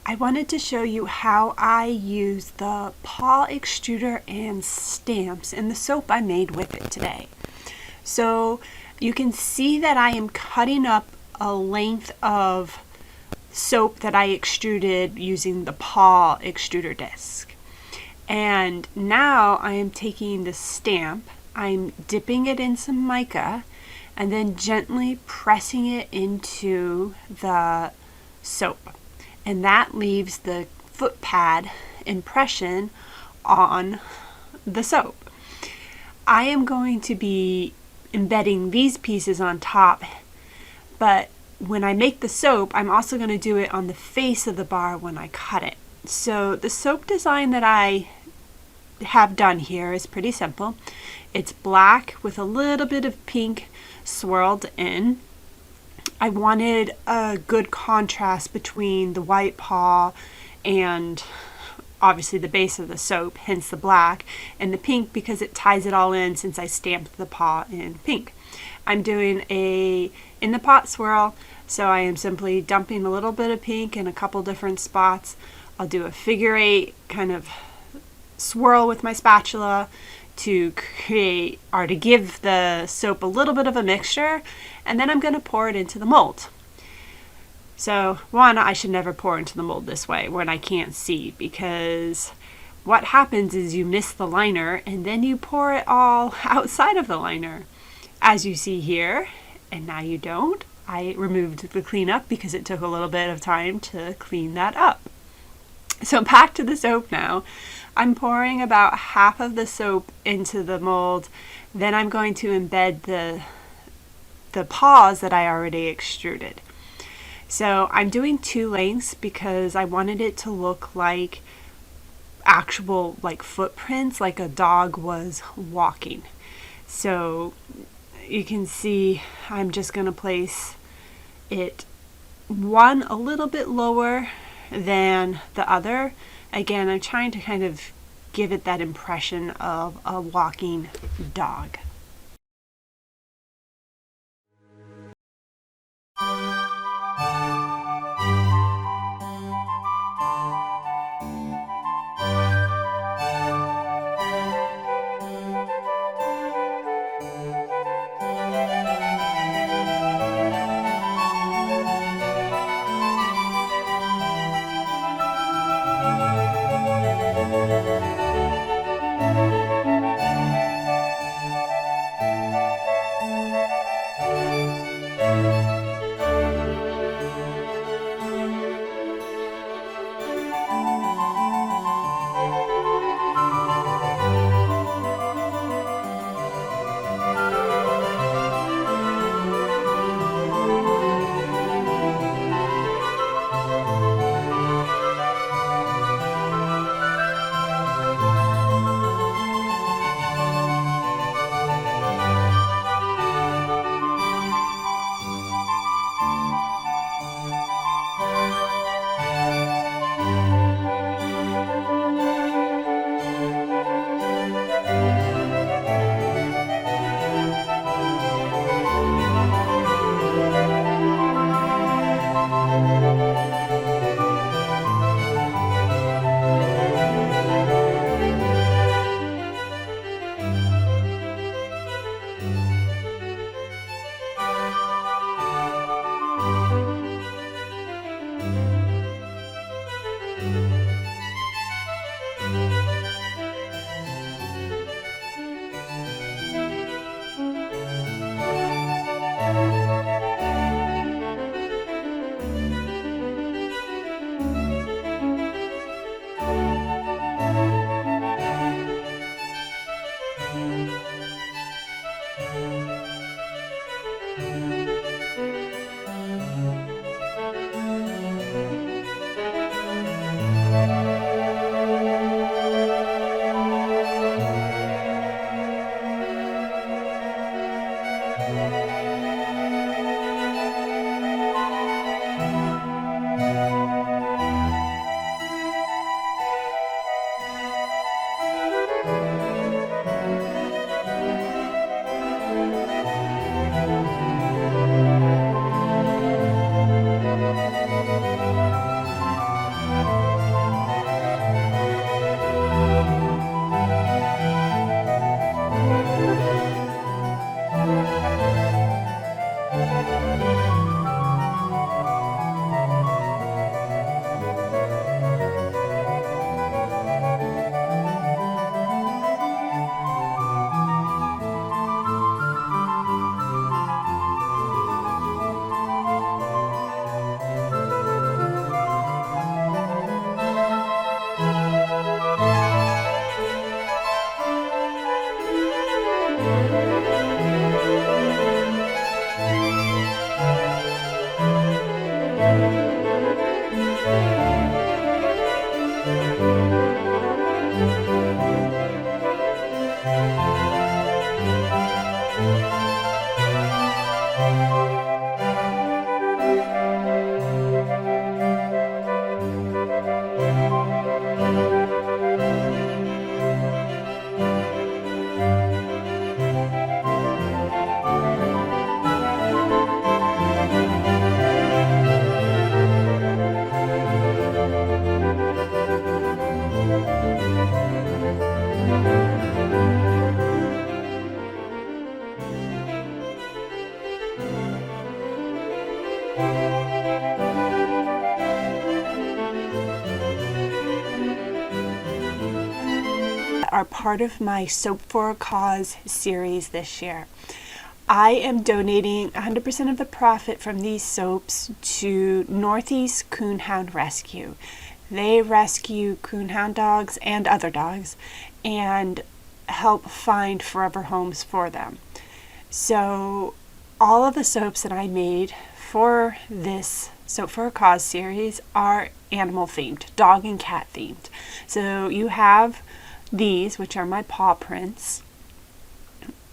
I wanted to show you how I use the paw extruder and stamps in the soap I made with it today. So you can see that I am cutting up a length of soap that I extruded using the paw extruder disc. And now I am taking the stamp, I'm dipping it in some mica, and then gently pressing it into the soap. And that leaves the foot pad impression on the soap. I am going to be embedding these pieces on top, but when I make the soap, I'm also going to do it on the face of the bar when I cut it. So the soap design that I have done here is pretty simple. It's black with a little bit of pink swirled in. I wanted a good contrast between the white paw and obviously the base of the soap, hence the black, and the pink because it ties it all in since I stamped the paw in pink. I'm doing a in the pot swirl, so I am simply dumping a little bit of pink in a couple different spots. I'll do a figure 8 kind of swirl with my spatula to create or to give the soap a little bit of a mixture, and then I'm going to pour it into the mold. So one, I should never pour into the mold this way when I can't see, because what happens is you miss the liner and then you pour it all outside of the liner, as you see here, and now you don't. I removed the cleanup because it took a little bit of time to clean that up. So back to the soap now. I'm pouring about half of the soap into the mold. Then I'm going to embed the paws that I already extruded. So I'm doing 2 lengths because I wanted it to look like actual footprints, like a dog was walking. So you can see I'm just going to place it one a little bit lower than the other. Again, I'm trying to kind of give it that impression of a walking dog. Are part of my Soap for a Cause series this year. I am donating 100% of the profit from these soaps to Northeast Coonhound Rescue. They rescue coonhound dogs and other dogs and help find forever homes for them. So all of the soaps that I made for this Soap for a Cause series are animal themed, dog and cat themed. So you have these, which are my paw prints,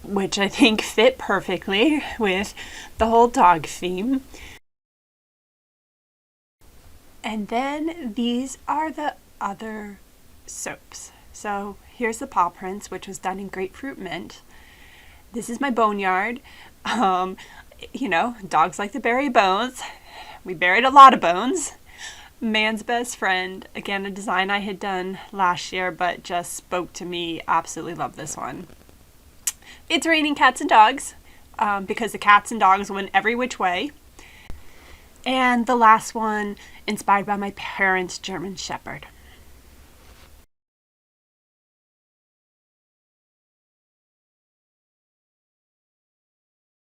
which I think fit perfectly with the whole dog theme. And then these are the other soaps. So here's the paw prints, which was done in grapefruit mint. This is my boneyard. You know, dogs like to bury bones. We buried a lot of bones. Man's Best Friend, again, a design I had done last year, but just spoke to me. Absolutely love this one. It's Raining Cats and Dogs, because the cats and dogs went every which way. And the last one, inspired by my parents' German Shepherd.